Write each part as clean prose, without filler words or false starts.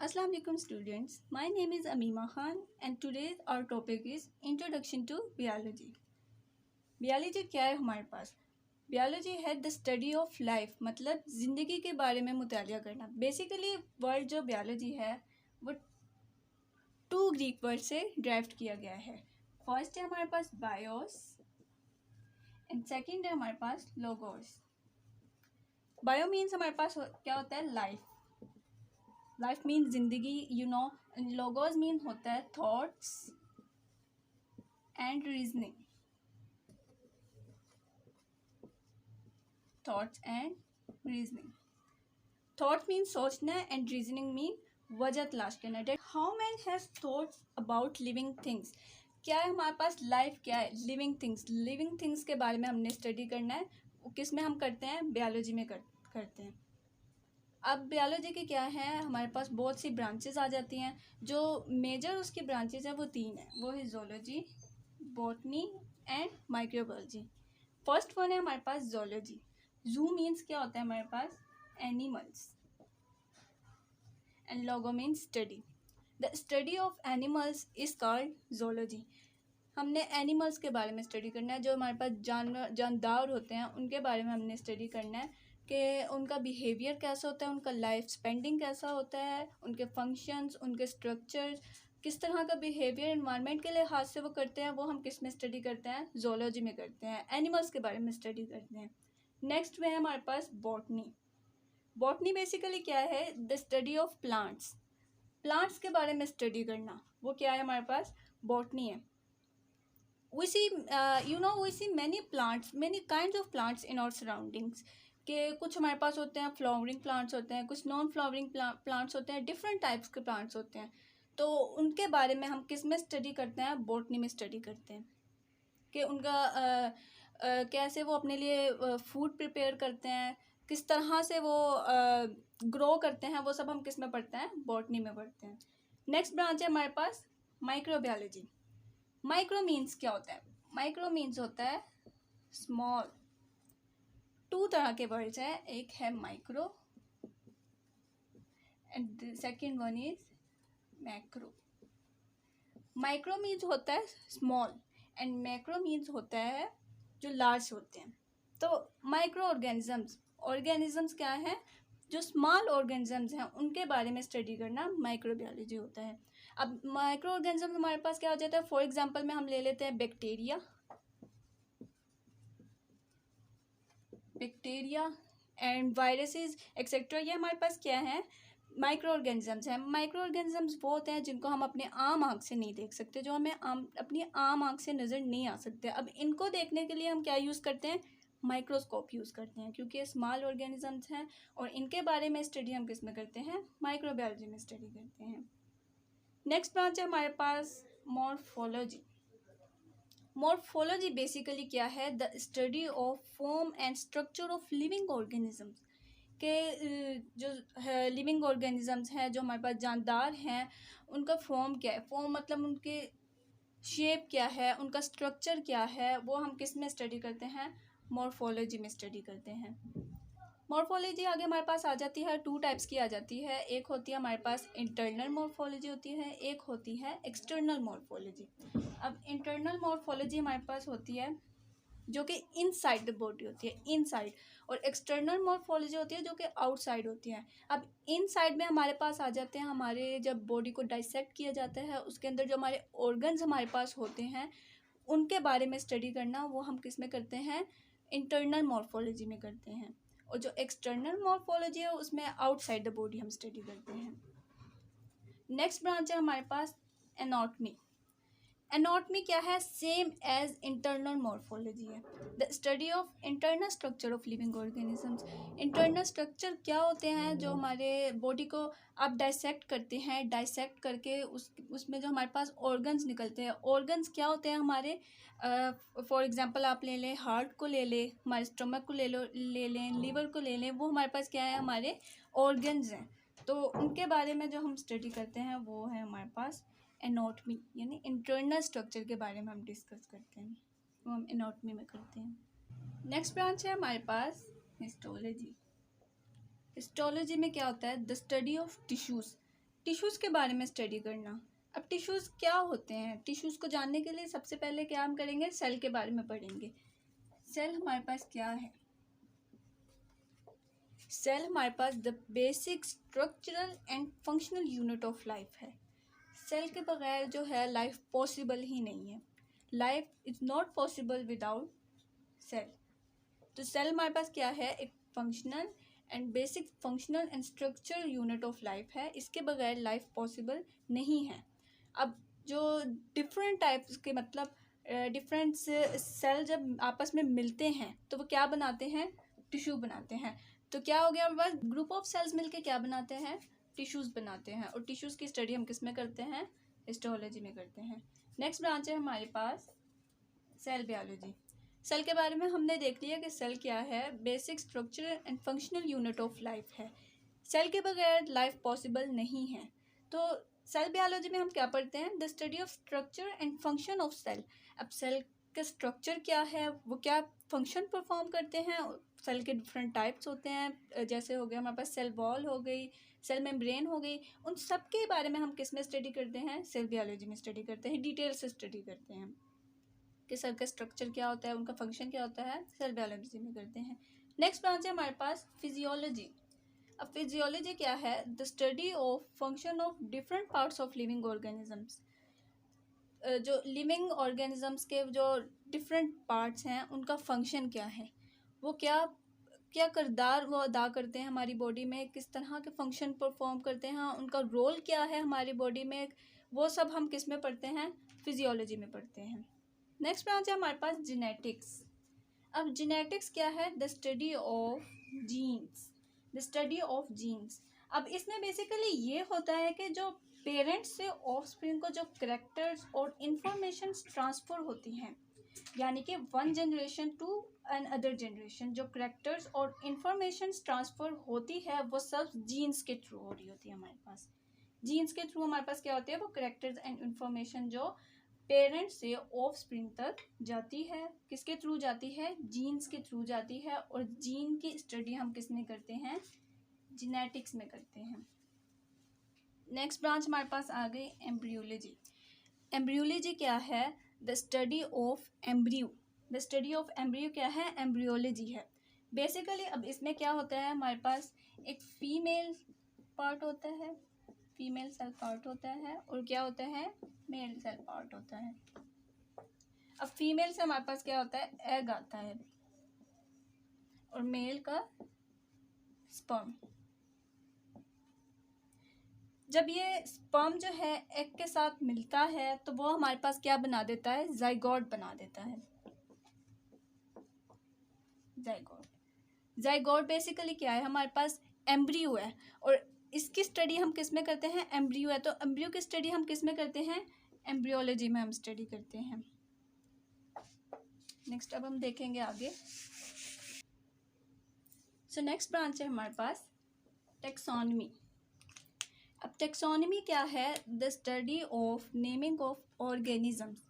Assalamu alaikum students. My name is Ameema Khan and today our topic is Introduction to Biology. Biology क्या है हमारे पास? Biology है the study of life, मतलब ज़िंदगी के बारे में मुतालिया करना. Basically वर्ड जो biology है वो टू ग्रीक वर्ड से ड्राइव किया गया है. फर्स्ट है हमारे पास bios एंड सेकेंड है हमारे पास logos. Bio मीन्स हमारे पास क्या होता है? लाइफ. लाइफ मीन जिंदगी, लोगोस मीन होता है thoughts and reasoning. Thoughts and reasoning. Thoughts mean सोचना एंड रीजनिंग मीन वजह तलाश करना. How man has thoughts about living things. क्या है हमारे पास? लाइफ क्या है? Living things. लिविंग थिंग्स के बारे में हमने स्टडी करना है. किस में हम करते हैं? बायोलॉजी में करते हैं. अब बायोलॉजी के क्या है, हमारे पास बहुत सी ब्रांचेस आ जाती हैं. जो मेजर उसकी ब्रांचेस हैं वो तीन है. वो है zoology, botany and microbiology. First one है हमारे पास जोलॉजी. जू मीन्स क्या होता है हमारे पास? Animals. And logo means study. The study of animals is called zoology. हमने एनिमल्स के बारे में स्टडी करना है. जो हमारे पास जानदार होते हैं उनके बारे में हमने स्टडी करना है कि उनका बिहेवियर कैसा होता है, उनका लाइफ स्पेंडिंग कैसा होता है, उनके फंक्शंस, उनके स्ट्रक्चर्स, किस तरह का बिहेवियर इन्वायरमेंट के लिहाज से वो करते हैं, वो हम किस में स्टडी करते हैं? जोलॉजी में करते हैं. एनिमल्स के बारे में स्टडी करते हैं. नेक्स्ट में है हमारे पास बॉटनी. बॉटनी बेसिकली क्या है? The study of plants. Plants के बारे में स्टडी करना, वो क्या है हमारे पास? बॉटनी है. we see many plants, many kinds of plants in our surroundings. के कुछ हमारे पास होते हैं फ्लावरिंग प्लांट्स होते हैं, कुछ नॉन फ्लावरिंग प्लांट्स होते हैं, डिफरेंट टाइप्स के प्लांट्स होते हैं. तो उनके बारे में हम किस में स्टडी करते हैं? बॉटनी में स्टडी करते हैं कि उनका कैसे वो अपने लिए फूड प्रिपेयर करते हैं, किस तरह से वो ग्रो करते हैं, वो सब हम किस में पढ़ते हैं? बॉटनी में पढ़ते हैं. नेक्स्ट ब्रांच है हमारे पास माइक्रोबायोलॉजी. माइक्रो मीन्स क्या होता है? माइक्रो मीन्स होता है स्मॉल. टू तरह के वर्ड्स हैं. एक है micro and second one is macro. Micro means होता है स्मॉल एंड मैक्रो मीन्स होता है जो लार्ज होते हैं. तो माइक्रो ऑर्गेनिजम्स क्या हैं? जो स्मॉल ऑर्गेनिजम्स हैं उनके बारे में स्टडी करना माइक्रोबायोलॉजी होता है. अब माइक्रो ऑर्गेनिज्म हमारे पास क्या हो जाता है? फॉर एग्जांपल में हम ले लेते हैं बैक्टीरिया एंड वायरसेस एक्सेट्रा. ये हमारे पास क्या है? माइक्रो ऑर्गेनिजम्स हैं. माइक्रो ऑर्गेनिजम्स वो होते हैं जिनको हम अपने आम आँख से नहीं देख सकते, जो हमें अपनी आम आँख से नज़र नहीं आ सकते. अब इनको देखने के लिए हम क्या यूज़ करते हैं? माइक्रोस्कोप यूज़ करते हैं, क्योंकि ये स्मॉल ऑर्गेनिजम्स हैं और इनके बारे में स्टडी हम किस में करते हैं? माइक्रोबायोलॉजी में स्टडी करते हैं. नेक्स्ट ब्रांच है हमारे पास मॉर्फोलॉजी. मॉर्फोलॉजी बेसिकली क्या है? The study of form and structure of living organisms. के जो लिविंग ऑर्गेनिजम्स हैं, जो हमारे पास जानदार हैं, उनका फॉर्म क्या है? फॉर्म मतलब उनके शेप क्या है, उनका स्ट्रक्चर क्या है, वो हम किस में स्टडी करते हैं? मॉर्फोलॉजी में स्टडी करते हैं. मॉर्फोलॉजी आगे हमारे पास आ जाती है, टू टाइप्स की आ जाती है. एक होती है हमारे पास इंटरनल मॉर्फोलॉजी होती है, एक होती है एक्सटर्नल मॉर्फोलॉजी. अब इंटरनल मॉर्फोलॉजी हमारे पास होती है जो कि इनसाइड द बॉडी होती है, इनसाइड. और एक्सटर्नल मॉर्फोलॉजी होती है जो कि आउटसाइड होती है. अब इनसाइड में हमारे पास आ जाते हैं, हमारे जब बॉडी को डाइसेक्ट किया जाता है उसके अंदर जो हमारे ऑर्गन्स हमारे पास होते हैं उनके बारे में स्टडी करना, वो हम किस में करते हैं? इंटरनल मॉर्फोलॉजी में करते हैं. और जो एक्सटर्नल मॉर्फोलॉजी है उसमें आउटसाइड द बॉडी हम स्टडी करते हैं. नेक्स्ट ब्रांच है हमारे पास एनाटॉमी. एनाटॉमी क्या है? सेम एज इंटरनल मॉर्फोलॉजी है. The study of internal structure of living organisms. Internal structure क्या होते हैं? जो हमारे बॉडी को आप डाइसेक्ट करते हैं, डाइसेक्ट करके उसमें जो हमारे पास ऑर्गन्स निकलते हैं. ऑर्गन्स क्या होते हैं हमारे? फॉर एग्जांपल आप ले लें हार्ट को, ले लें हमारे स्टमक को, ले लें लीवर को, ले लें. वो हमारे पास क्या है? हमारे ऑर्गन्स हैं. तो उनके बारे में जो हम स्टडी करते हैं वो है हमारे पास एनाटॉमी, यानी इंटरनल स्ट्रक्चर के बारे में हम डिस्कस करते हैं, वो हम एनाटॉमी में करते हैं. नेक्स्ट ब्रांच है हमारे पास हिस्टोलॉजी. हिस्टोलॉजी में क्या होता है? The study of tissues. Tissues के बारे में स्टडी करना। अब टिश्यूज़ क्या होते हैं? टिश्यूज़ को जानने के लिए सबसे पहले क्या हम करेंगे, सेल के बारे में पढ़ेंगे। सेल हमारे पास क्या है? सेल हमारे पास the basic structural and functional unit of life है। सेल के बगैर जो है लाइफ पॉसिबल ही नहीं है। Life is not possible without cell. तो सेल हमारे पास क्या है, एक functional and basic functional and structural unit of life है। इसके बगैर लाइफ पॉसिबल नहीं है। अब जो डिफरेंट टाइप्स के मतलब डिफरेंट सेल जब आपस में मिलते हैं तो वो क्या बनाते हैं, टिश्यू बनाते हैं। तो क्या हो गया, हमारे पास ग्रुप ऑफ सेल्स मिलके क्या बनाते हैं, टिश्यूज़ बनाते हैं। और टिश्यूज़ की स्टडी हम किस में करते हैं, हिस्टोलॉजी में करते हैं। नेक्स्ट ब्रांच है हमारे पास सेल बायोलॉजी। सेल के बारे में हमने देख लिया कि सेल क्या है, basic structure and functional unit of life है। सेल के बगैर लाइफ पॉसिबल नहीं है। तो सेल बायोलॉजी में हम क्या पढ़ते हैं, the study of structure and function of cell. अब सेल का स्ट्रक्चर क्या है, वो क्या फंक्शन परफॉर्म करते हैं। सेल के डिफरेंट टाइप्स होते हैं, जैसे हो गया हमारे पास सेल वॉल हो गई, सेल मेम्ब्रेन हो गई। उन सब के बारे में हम किस में स्टडी करते हैं, सेल बायोलॉजी में स्टडी करते हैं, डिटेल से स्टडी करते हैं कि सेल का स्ट्रक्चर क्या होता है, उनका फंक्शन क्या होता है, सेल बायोलॉजी में करते हैं। नेक्स्ट ब्रांच है हमारे पास फिजियोलॉजी। अब फिजियोलॉजी क्या है, the study of function of different parts of living organisms. जो लिविंग ऑर्गेनिजम्स के जो डिफरेंट पार्ट्स हैं उनका फंक्शन क्या है, वो क्या क्या किरदार वो अदा करते हैं हमारी बॉडी में, किस तरह के फंक्शन परफॉर्म करते हैं, उनका रोल क्या है हमारी बॉडी में, वो सब हम किस में पढ़ते हैं, फिजियोलॉजी में पढ़ते हैं। नेक्स्ट ब्रांच है हमारे पास जेनेटिक्स। अब जेनेटिक्स क्या है, the study of genes, the study of genes. अब इसमें बेसिकली ये होता है कि जो पेरेंट्स से ऑफस्प्रिंग को जो करेक्टर्स और इंफॉर्मेशन ट्रांसफ़र होती हैं, यानी कि one generation to another generation, जो करेक्टर्स और इंफॉर्मेशन ट्रांसफ़र होती है वो सब जीन्स के थ्रू हो रही होती है हमारे पास। जीन्स के थ्रू हमारे पास क्या होती है, वो करेक्टर्स एंड इंफॉर्मेशन जो पेरेंट्स से ऑफस्प्रिंग तक जाती है, किसके थ्रू जाती है, जीन्स के थ्रू जाती है। और जीन की स्टडी हम किस में करते हैं, जेनेटिक्स में करते हैं। नेक्स्ट ब्रांच हमारे पास आ गई एम्ब्रियोलॉजी। एम्ब्रियोलॉजी क्या है, the study of embryo. The study of embryo क्या है, एम्ब्रियोलॉजी है बेसिकली। अब इसमें क्या होता है, हमारे पास एक फीमेल पार्ट होता है, फीमेल सेल पार्ट होता है, और क्या होता है, मेल सेल पार्ट होता है। अब फीमेल से हमारे पास क्या होता है, एग आता है, और मेल का स्पर्म। जब ये स्पर्म जो है एग के साथ मिलता है तो वो हमारे पास क्या बना देता है, जाइगोट बना देता है। जाइगोट, जाइगोट बेसिकली क्या है, हमारे पास एम्ब्रियो है, और इसकी स्टडी हम किस में करते हैं, एम्ब्रियो है, तो एम्ब्रियो की स्टडी हम किस में करते हैं, एम्ब्रियोलॉजी में हम स्टडी करते हैं। नेक्स्ट अब हम देखेंगे आगे। सो नेक्स्ट ब्रांच है हमारे पास टेक्सोनमी। अब टेक्सोनमी क्या है, the study of naming of organisms.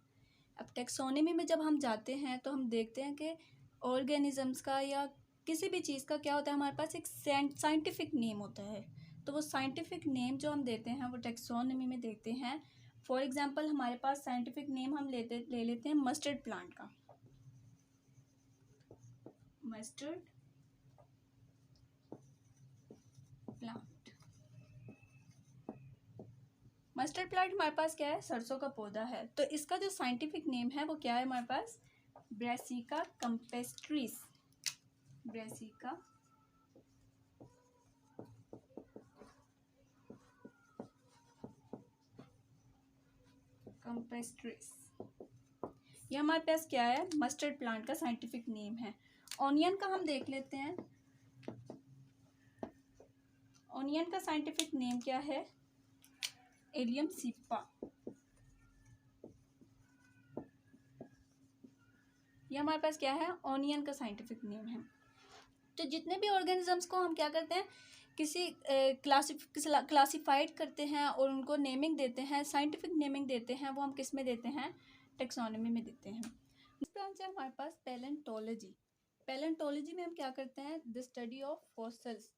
अब टेक्सोनमी में जब हम जाते हैं तो हम देखते हैं कि ऑर्गेनिजम्स का या किसी भी चीज़ का क्या होता है, हमारे पास एक साइंटिफिक नेम होता है। तो वो साइंटिफिक नेम जो हम देते हैं वो टेक्सोनमी में देते हैं। फॉर एग्जांपल हमारे पास साइंटिफिक नेम हम ले लेते हैं मस्टर्ड प्लांट का, मस्टर्ड प्लांट। मस्टर्ड प्लांट हमारे पास क्या है, सरसों का पौधा है। तो इसका जो साइंटिफिक नेम है वो क्या है हमारे पास, ब्रासिका कैम्पेस्ट्रिस। ब्रासिका कैम्पेस्ट्रिस, ये हमारे पास क्या है, मस्टर्ड प्लांट का साइंटिफिक नेम है। ऑनियन का हम देख लेते हैं। ऑनियन का साइंटिफिक नेम क्या है, एलियम सीपा। ये हमारे पास क्या है, ऑनियन का साइंटिफिक नेम है। तो जितने भी ऑर्गेनिजम्स को हम क्या करते हैं, किसी क्लासिफाइड करते हैं और उनको नेमिंग देते हैं, साइंटिफिक नेमिंग देते हैं, वो हम किस में देते हैं, टेक्सोनमी में देते हैं। नेक्स्ट ब्रांच है हमारे पास पैलेंटोलॉजी। पैलेंटोलॉजी में हम क्या करते हैं, the study of fossils.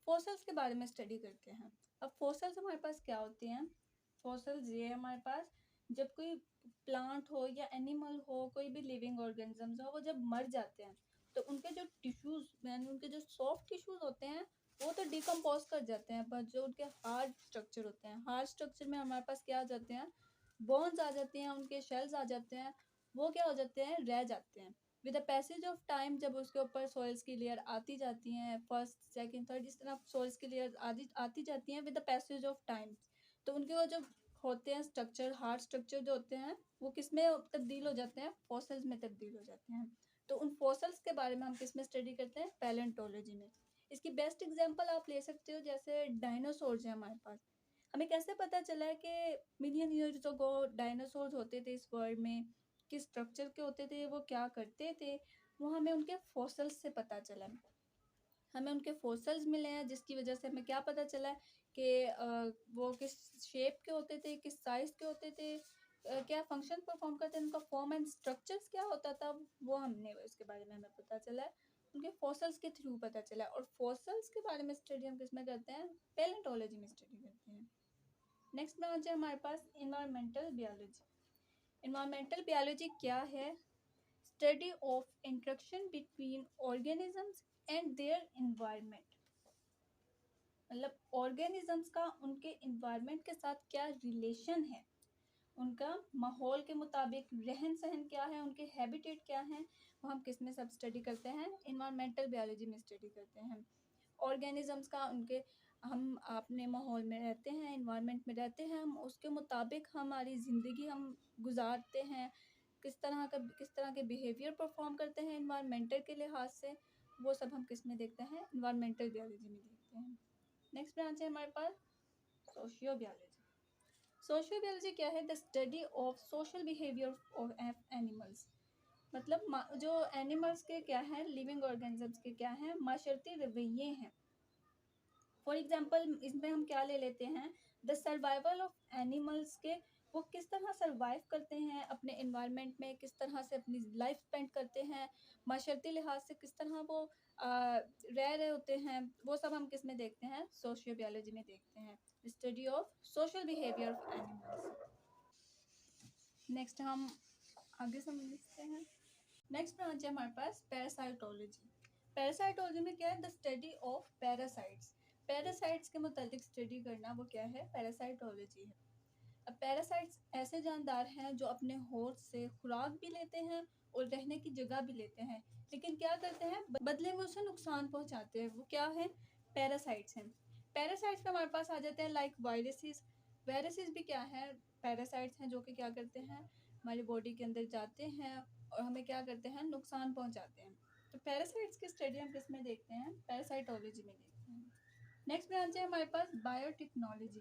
Fossils के बारे में स्टडी करते हैं। अब फॉसल्स हमारे पास क्या होते हैं? फॉसल्स ये है हमारे पास, जब कोई प्लांट हो या एनिमल हो, कोई भी लिविंग ऑर्गेनिजम्स हो, वो जब मर जाते हैं तो उनके जो टिश्यूज यानी उनके जो सॉफ्ट टिश्यूज होते हैं वो तो डिकम्पोज कर जाते हैं, पर जो उनके हार्ड स्ट्रक्चर होते हैं, हार्ड स्ट्रक्चर में हमारे पास क्या आ जाते हैं? बोन्स आ जाते हैं, उनके शेल्स आ जाते हैं, वो क्या हो जाते हैं? रह जाते हैं। With the passage of time जब उसके ऊपर सॉइल्स की लेयर आती जाती हैं, फर्स्ट सेकंड थर्ड इस तरह सॉइल्स की लेयर आती आती जाती हैं with the passage of time, तो उनके वो जो होते हैं स्ट्रक्चर, हार्ड स्ट्रक्चर जो होते हैं वो किस में तब्दील हो जाते हैं? फॉसल्स में तब्दील हो जाते हैं। तो उन फॉसल्स के बारे में हम किस में स्टडी करते हैं? पैलेंटोलॉजी में। इसकी बेस्ट एग्जांपल आप ले सकते हो, जैसे डायनासोर्स हैं हमारे पास। हमें कैसे पता चला है कि मिलियन ईयर्स अगो डायनासोर्स होते थे इस वर्ल्ड में, किस स्ट्रक्चर के होते थे, वो क्या करते थे? वो हमें उनके फॉसल्स से पता चला है। हमें उनके फॉसल्स मिले हैं जिसकी वजह से हमें क्या पता चला है कि वो किस शेप के होते थे, किस साइज के होते थे, क्या फंक्शन परफॉर्म करते थे, उनका फॉर्म एंड स्ट्रक्चर्स क्या होता था, वो हमने इसके बारे में हमें पता चला है, उनके फॉसल्स के थ्रू पता चला है। और फॉसल्स के बारे में स्टडी हम किस में करते हैं? पैलेंटोलॉजी में स्टडी करते हैं। नेक्स्ट ब्रांच है हमारे पास इन्वायरमेंटल बियोलॉजी। इन्वायरमेंटल बियोलॉजी क्या है? Study of interaction between organisms and their environment. मतलब ऑर्गेनिजम्स का उनके इन्वायरमेंट के साथ क्या रिलेशन है, उनका माहौल के मुताबिक रहन सहन क्या है, उनके हैबिटेट क्या हैं, वो हम किस में सब स्टडी करते हैं? इन्वायरमेंटल बायोलॉजी में स्टडी करते हैं। ऑर्गेनिजम्स का उनके, हम अपने माहौल में रहते हैं, इन्वायरमेंट में रहते हैं, हम उसके मुताबिक हमारी ज़िंदगी हम गुजारते हैं, किस तरह के बिहेवियर परफॉर्म करते हैं इन्वायरमेंटल के लिहाज से, वो सब हम किस में देखते हैं? इन्वायरमेंटल बायोलॉजी में देखते हैं। नेक्स्ट ब्रांच है हमारे पास सोशियो बायोलॉजी। सोशियो बायोलॉजी क्या है? The study of social behaviour of animals. मतलब जो एनिमल्स के क्या है, लिविंग ऑर्गेनिजम्स के क्या हैं, माशरती रवैये हैं। फॉर एग्जाम्पल इसमें हम क्या ले लेते हैं? द सर्वाइवल ऑफ एनिमल्स के, वो किस तरह सर्वाइव करते हैं अपने इन्वायरमेंट में, किस तरह से अपनी लाइफ स्पेंड करते हैं, माशरती लिहाज से किस तरह वो रह रहे होते हैं, वो सब हम किस में देखते हैं? सोशियो बायोलॉजी में देखते हैं, study of social behaviour of animals. Next हम आगे समझते हैं। नेक्स्ट ब्रांच है हमारे पास पैरासाइटोलॉजी। पैरासाइटोलॉजी में क्या है? The study of parasites. Parasites के मुताबिक स्टडी करना वो क्या है? पैरासाइटोलॉजी है। अब पैरासाइट्स ऐसे जानदार हैं जो अपने होस्ट से खुराक भी लेते हैं और रहने की जगह भी लेते हैं, लेकिन क्या करते हैं? बदले में उसे नुकसान पहुंचाते हैं। वो क्या है? पैरासाइट्स हैं। पैरासाइट्स में हमारे पास आ जाते हैं लाइक वायरसेस। वायरसेस भी क्या है? पैरासाइट्स हैं जो कि क्या करते हैं? हमारी बॉडी के अंदर जाते हैं और हमें क्या करते हैं? नुकसान पहुंचाते हैं। तो पैरासाइट्स की स्टडी हम किस में देखते हैं? पैरासाइटोलॉजी में देखते हैं। नेक्स्ट ब्रांच है हमारे पास बायोटेक्नोलॉजी।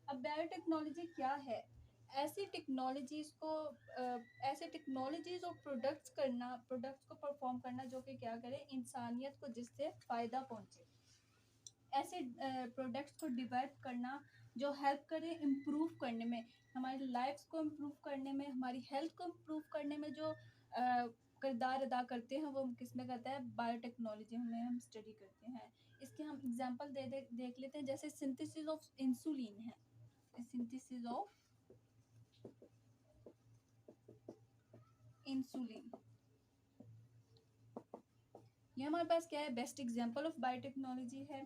अब बायोटेक्नोलॉजी क्या है? ऐसी टेक्नोलॉजीज को ऐसे टेक्नोलॉजीज और प्रोडक्ट्स को परफॉर्म करना जो कि क्या करे? इंसानियत को जिससे फ़ायदा पहुंचे। ऐसे प्रोडक्ट्स को डिवेल्प करना जो हेल्प करे इम्प्रूव करने में, हमारी लाइफ्स को इम्प्रूव करने में, हमारी हेल्थ को इम्प्रूव करने में जो किरदार अदा करते हैं, वो किस में करता है? बायोटेक्नोलॉजी में हम स्टडी करते हैं। इसके हम एग्जांपल देख लेते हैं, जैसे सिंथेसिस ऑफ इंसुलिन है। सिंथेसिस ऑफ इंसुलिन, ये हमारे पास क्या है? बेस्ट एग्जांपल ऑफ बायोटेक्नोलॉजी है।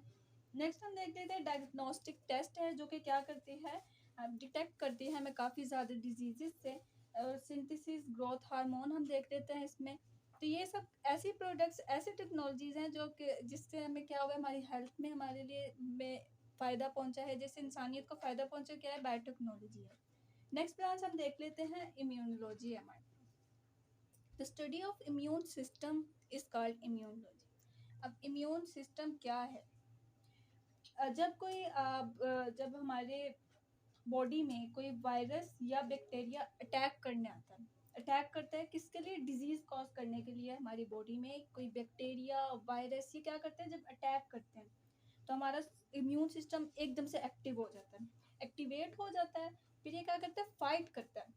नेक्स्ट हम देख लेते हैं डायग्नोस्टिक टेस्ट है, जो कि क्या करती है? डिटेक्ट करती है हमें काफ़ी ज़्यादा डिजीजेस से। सिंथेसिस ग्रोथ हार्मोन हम देख लेते हैं इसमें। तो ये सब ऐसी प्रोडक्ट्स, ऐसी टेक्नोलॉजीज हैं जो कि जिससे हमें क्या हुआ? हमारी हेल्थ में, हमारे लिए में फ़ायदा पहुंचा है, जिससे इंसानियत को फ़ायदा पहुंचा, क्या है? बायोटेक्नोलॉजी है। नेक्स्ट ब्रांच हम देख लेते हैं इम्यूनोलॉजी है हमारे। The study of immune system is called immunology. अब इम्यून सिस्टम क्या है? जब हमारे बॉडी में कोई वायरस या बैक्टीरिया अटैक करने आता है, अटैक करता है किसके लिए? डिजीज कॉज करने के लिए। हमारी बॉडी में कोई बैक्टीरिया, वायरस, ये क्या करते हैं? जब अटैक करते हैं तो हमारा इम्यून सिस्टम एकदम से एक्टिव हो जाता है, एक्टिवेट हो जाता है। फिर ये क्या करता है? फाइट करता है,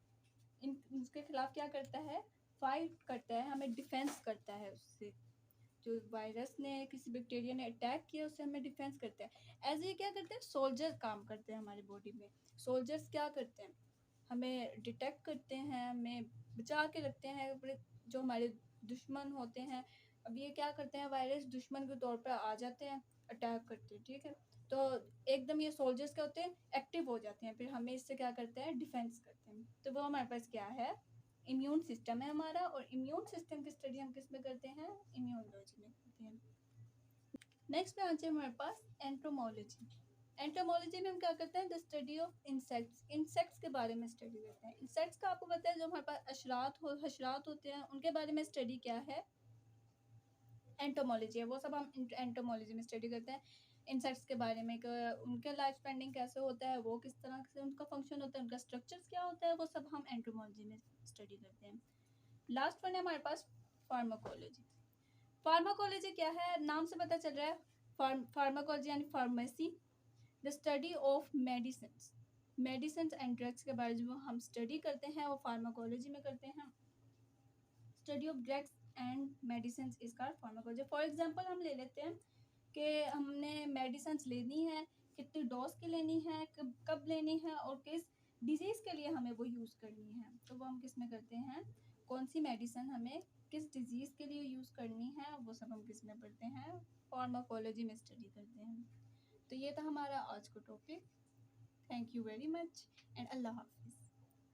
इन उसके खिलाफ क्या करता है? फाइट करता है, हमें डिफेंस करता है उससे। जो वायरस ने किसी बैक्टीरिया ने अटैक किया उससे हमें डिफेंस करते हैं। एज ये क्या करते हैं, सोल्जर काम करते हैं हमारी बॉडी में। सोल्जर्स क्या करते हैं, हमें डिटेक्ट करते हैं, हमें बचा के रखते हैं अपने जो हमारे दुश्मन होते हैं। अब ये क्या करते हैं, वायरस दुश्मन के तौर पर आ जाते हैं, अटैक करते हैं, ठीक है। तो एकदम ये सोल्जर्स क्या होते हैं, एक्टिव हो जाते हैं, फिर हमें इससे क्या करते हैं, डिफेंस करते हैं। तो वो हमारे पास क्या है, इम्यून सिस्टम है हमारा। और इम्यून सिस्टम की स्टडी हम किस में करते हैं, इम्यूनोलॉजी में करते हैं। नेक्स्ट में आते हैं हमारे पास एंटोमोलॉजी। एंटोमोलॉजी में हम क्या करते हैं, the study of insects. Insects के बारे में स्टडी करते हैं। इंसेक्ट्स का आपको पता है, जो हमारे पास हशरात होते हैं उनके बारे में स्टडी क्या है, एंटोमोलॉजी है। वो सब हम एंटोमोलॉजी में स्टडी करते हैं। इंसेक्ट्स के बारे में, उनके लाइफ स्पेंडिंग कैसे होता है, वो किस तरह से उनका फंक्शन होता है, उनका स्ट्रक्चर्स क्या होता है, वो सब हम एंटोमोलॉजी में स्टडी करते हैं। लास्ट वन है हमारे पास फार्माकोलॉजी। फार्माकोलॉजी क्या है, नाम से पता चल रहा है, फार्माकोलॉजी यानी pharmacy, the study of medicine. Medicine and drugs के बारे में हम स्टडी करते हैं, वो फार्माकोलॉजी में करते हैं। Study of drugs and medicine is called pharmacology. For example हम ले लेते हैं कि हमने मेडिसिन लेनी है, कितनी डोज की लेनी है, कब लेनी है, और किस डिजीज़ के लिए हमें वो यूज़ करनी है। तो वो हम किस में करते हैं, कौन सी मेडिसिन हमें किस डिजीज़ के लिए यूज़ करनी है, वो सब हम किस में पढ़ते हैं, फार्माकोलॉजी में स्टडी करते हैं। तो ये था हमारा आज का topic. Thank you very much and अल्लाह हाफिज़।